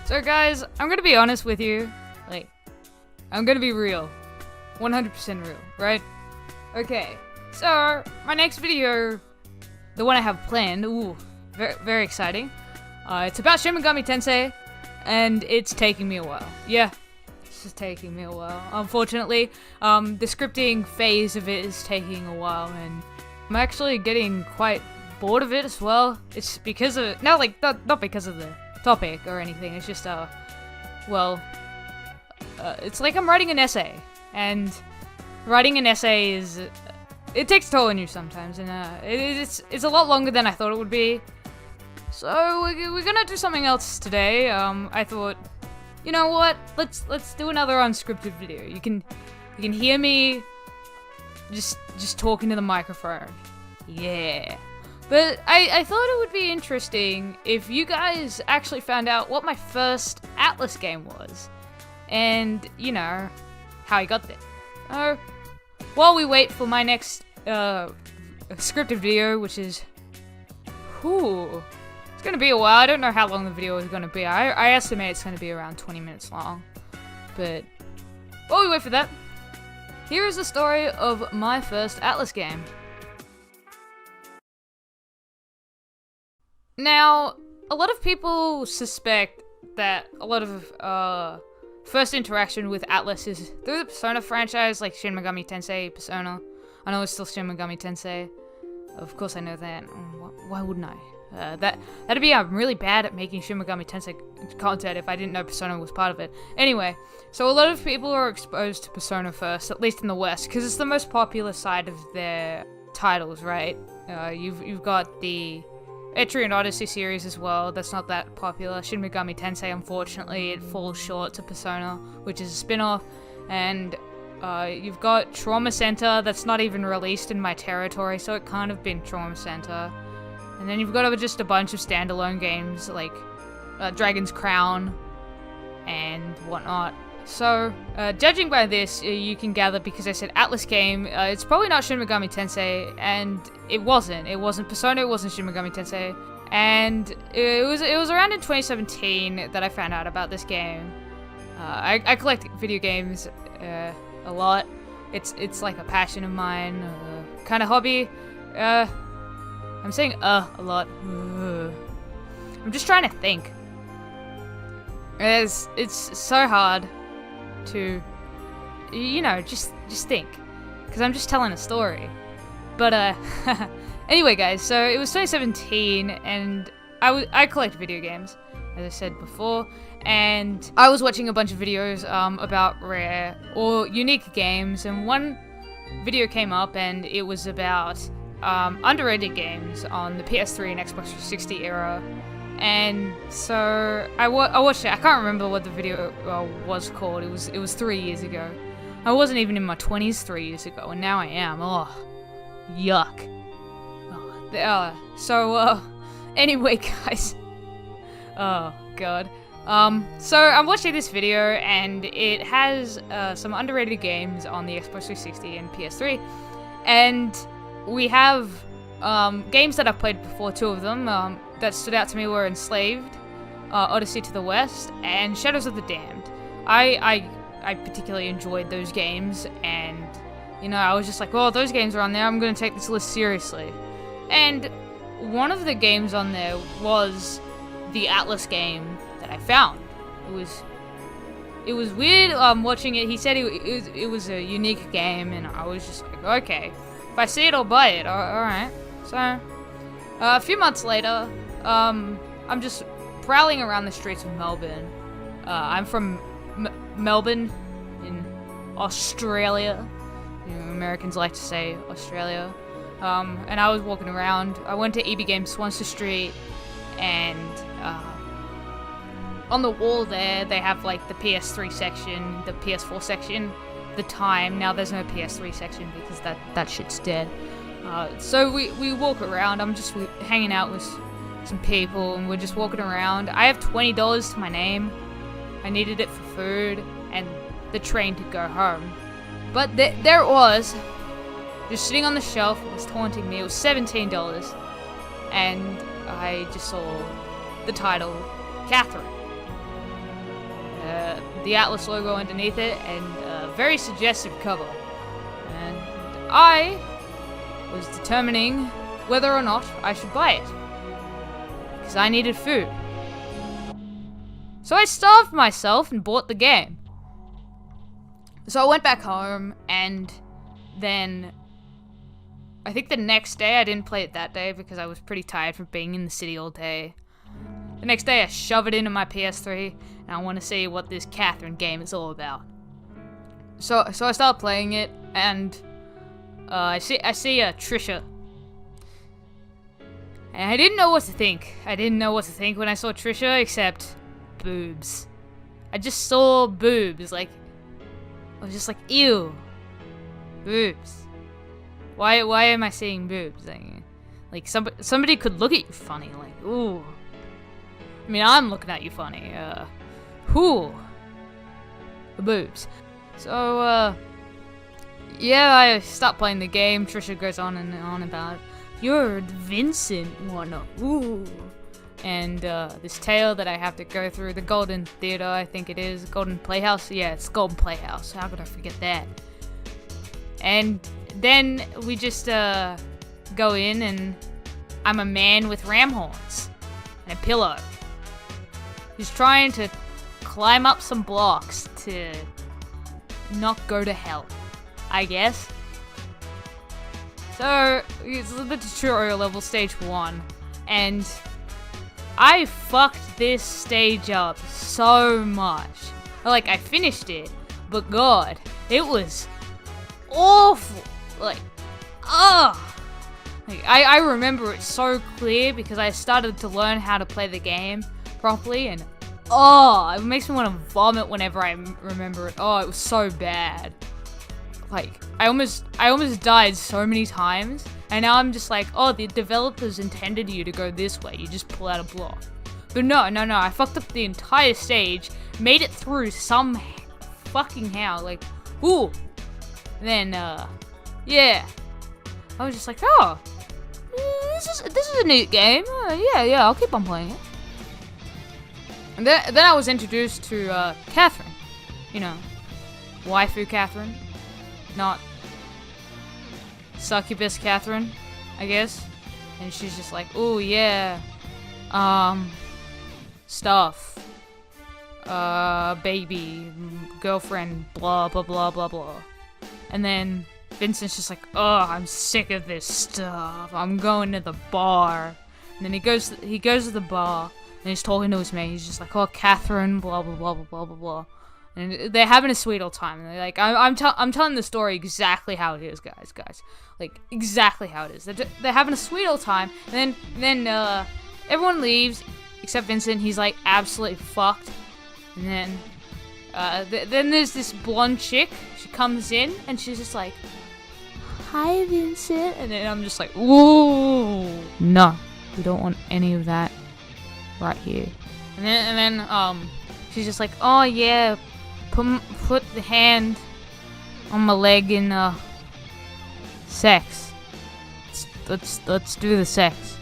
So guys, I'm gonna be honest with you. Like, I'm gonna be real. 100% real, right? Okay, so my next video, the one I have planned, very, very exciting. It's about Shin Megami Tensei, and it's taking me a while. Yeah, it's just taking me a while. Unfortunately, the scripting phase of it is taking a while, and I'm actually getting quite bored of it as well. It's because of not because of the topic or anything. It's just it's like I'm writing an essay, and writing an essay is it takes a toll on you sometimes, and it's a lot longer than I thought it would be. So we're gonna do something else today. I thought, you know what? Let's do another unscripted video. You can hear me just talking to the microphone. Yeah. But I thought it would be interesting if you guys actually found out what my first Atlus game was, and you know how I got there. So while we wait for my next scripted video, which is it's gonna be a while. I don't know how long the video is gonna be. I estimate it's gonna be around 20 minutes long. But while we wait for that, here is the story of my first Atlus game. Now, a lot of people suspect that a lot of first interaction with Atlus is through the Persona franchise, like Shin Megami Tensei, Persona. I know it's still Shin Megami Tensei. Of course I know that. Why wouldn't I? That'd be I'm really bad at making Shin Megami Tensei content if I didn't know Persona was part of it. Anyway, so a lot of people are exposed to Persona first, at least in the West, because it's the most popular side of their titles, right? You've got the Etrian Odyssey series as well. That's not that popular. Shin Megami Tensei, unfortunately, it falls short to Persona, which is a spin-off. And you've got Trauma Center, that's not even released in my territory, so it can't have been Trauma Center. And then you've got just a bunch of standalone games like Dragon's Crown and whatnot. So, judging by this, you can gather, because I said Atlus game, it's probably not Shin Megami Tensei, and it wasn't. It wasn't Persona, it wasn't Shin Megami Tensei, and it was around in 2017 that I found out about this game. I collect video games a lot. It's like a passion of mine, kind of hobby. I'm saying a lot. I'm just trying to think. It's so hard to, you know, just think, because I'm just telling a story. But anyway guys, so it was 2017, and I collect video games, as I said before, and I was watching a bunch of videos about rare or unique games, and one video came up, and it was about underrated games on the PS3 and Xbox 360 era. And so I watched it. I can't remember what the video was called. It was 3 years ago. I wasn't even in my 20s 3 years ago, and now I am. Oh, yuck. Anyway, guys. Oh god. So I'm watching this video, and it has some underrated games on the Xbox 360 and PS3, and we have games that I've played before. Two of them that stood out to me were Enslaved, Odyssey to the West, and Shadows of the Damned. I particularly enjoyed those games, and you know, I was just like, well, those games are on there, I'm gonna take this list seriously. And one of the games on there was the Atlus game that I found. It was weird watching it. He said it was a unique game, and I was just like, okay, if I see it, I'll buy it. Alright. So, a few months later, I'm just prowling around the streets of Melbourne. I'm from Melbourne, in Australia. You know, Americans like to say Australia. And I was walking around. I went to EB Games Swansea Street, and on the wall there, they have like the PS3 section, the PS4 section, the time. Now there's no PS3 section because that shit's dead. So we walk around. I'm just hanging out with some people, and we're just walking around. I have $20 to my name. I needed it for food and the train to go home. But there it was, just sitting on the shelf. It was taunting me. It was $17, and I just saw the title, Catherine. the Atlus logo underneath it, and a very suggestive cover. And I was determining whether or not I should buy it, because I needed food. So I starved myself and bought the game. So I went back home, and then I think the next day, I didn't play it that day because I was pretty tired from being in the city all day. The next day I shove it into my PS3, and I want to see what this Catherine game is all about. So I start playing it, and I see Trisha. And I didn't know what to think. I didn't know what to think when I saw Trisha, except boobs. I just saw boobs, like, I was just like, ew, boobs. Why am I seeing boobs? Like somebody could look at you funny, like, ooh. I mean, I'm looking at you funny. Who? The boobs. So, yeah, I start playing the game. Trisha goes on and on about, you're the Vincent one, ooh. And, this tale that I have to go through, the Golden Theater, I think it is. Golden Playhouse? Yeah, it's Golden Playhouse. How could I forget that? And then we just, go in, and I'm a man with ram horns and a pillow. He's trying to climb up some blocks to not go to hell, I guess. So, it's the tutorial level, stage 1, and I fucked this stage up so much. Like, I finished it, but God, it was awful. Like, ugh. Like, I remember it so clear because I started to learn how to play the game properly, and it makes me want to vomit whenever I remember it. Oh, it was so bad. Like, I almost died so many times, and now I'm just like, oh, the developers intended you to go this way. You just pull out a block. But no, I fucked up the entire stage, made it through some fucking how, like, ooh. And then, yeah. I was just like, oh, this is a neat game. Yeah, I'll keep on playing it. And then I was introduced to, Catherine. You know, waifu Catherine. Not succubus Catherine, I guess. And she's just like, oh yeah, stuff, baby, girlfriend, blah blah blah blah blah. And then Vincent's just like, oh, I'm sick of this stuff. I'm going to the bar. And then he goes to the bar, and he's talking to his mate. He's just like, oh, Catherine, blah blah blah blah blah blah blah. And they're having a sweet old time. And they're like, I'm telling the story exactly how it is, guys. Like, exactly how it is. They're having a sweet old time. And then everyone leaves, except Vincent. He's, like, absolutely fucked. And then there's this blonde chick. She comes in, and she's just like, hi, Vincent. And then I'm just like, ooh. No, we don't want any of that right here. And then she's just like, oh, yeah, put the hand on my leg and sex. Let's do the sex.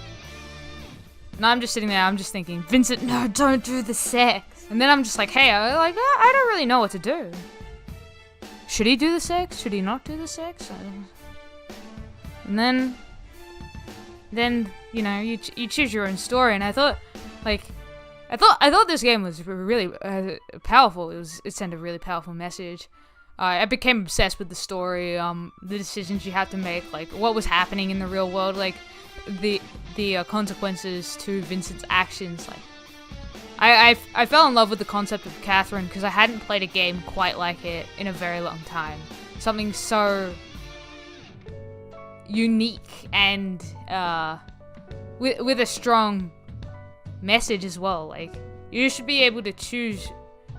And I'm just sitting there, I'm just thinking, Vincent, no, don't do the sex. And then I'm just like, hey, I don't really know what to do. Should he do the sex? Should he not do the sex? And then you know, you choose your own story. And I thought this game was really powerful. It sent a really powerful message. I became obsessed with the story, the decisions you had to make, like what was happening in the real world, like the consequences to Vincent's actions. Like, I fell in love with the concept of Catherine because I hadn't played a game quite like it in a very long time. Something so unique and with a strong message as well. Like, you should be able to choose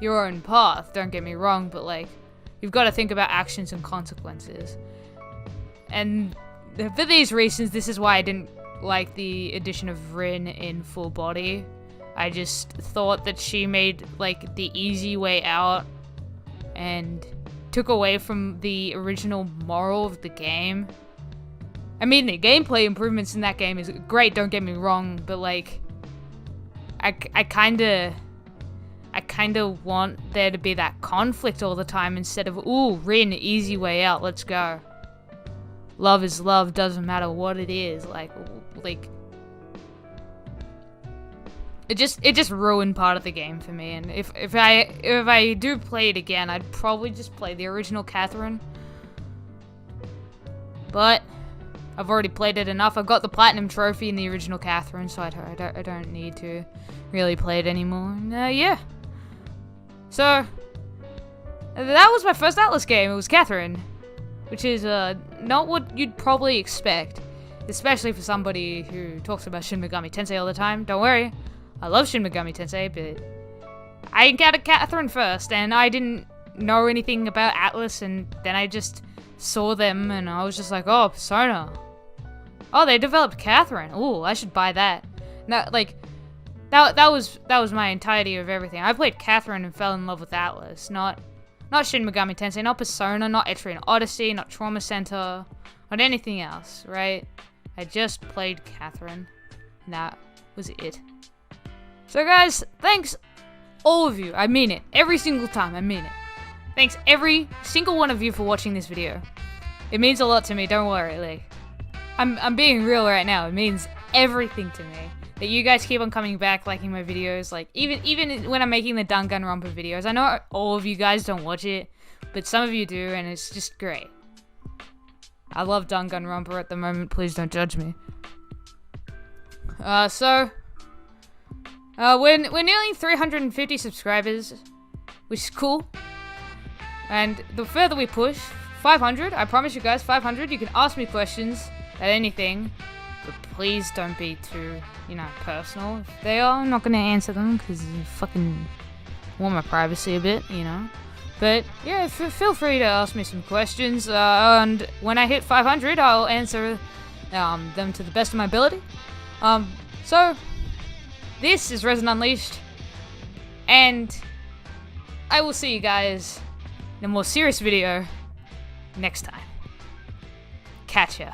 your own path, don't get me wrong, but like, you've got to think about actions and consequences. And for these reasons, this is why I didn't like the addition of Rin in full body. I just thought that she made like the easy way out and took away from the original moral of the game. I mean, the gameplay improvements in that game is great, don't get me wrong, but like, I I kind of want there to be that conflict all the time instead of, ooh, Rin, easy way out, let's go. Love is love, doesn't matter what it is. Like it just ruined part of the game for me. And if I do play it again, I'd probably just play the original Catherine. But I've already played it enough. I've got the platinum trophy in the original Catherine, so I don't need to really play it anymore. And, yeah. So that was my first Atlus game. It was Catherine, which is not what you'd probably expect, especially for somebody who talks about Shin Megami Tensei all the time. Don't worry, I love Shin Megami Tensei, but I encountered Catherine first, and I didn't know anything about Atlus, and then I just saw them, and I was just like, oh, Persona. Oh, they developed Catherine. Ooh, I should buy that. No, like, that was my entirety of everything. I played Catherine and fell in love with Atlus, not Shin Megami Tensei, not Persona, not Etrian Odyssey, not Trauma Center, not anything else, right? I just played Catherine, and that was it. So guys, thanks all of you. I mean it. Every single time, I mean it. Thanks every single one of you for watching this video. It means a lot to me, don't worry, like, I'm being real right now. It means everything to me that you guys keep on coming back, liking my videos. Like, even when I'm making the Danganronpa videos, I know all of you guys don't watch it, but some of you do, and it's just great. I love Danganronpa at the moment. Please don't judge me. We're nearly 350 subscribers, which is cool. And the further we push, 500, I promise you guys, 500, you can ask me questions at anything, but please don't be too, personal. If they are, I'm not going to answer them, because you fucking want my privacy a bit, But, yeah, feel free to ask me some questions, and when I hit 500, I'll answer them to the best of my ability. So, this is Resin Unleashed, and I will see you guys in a more serious video next time. Catch ya.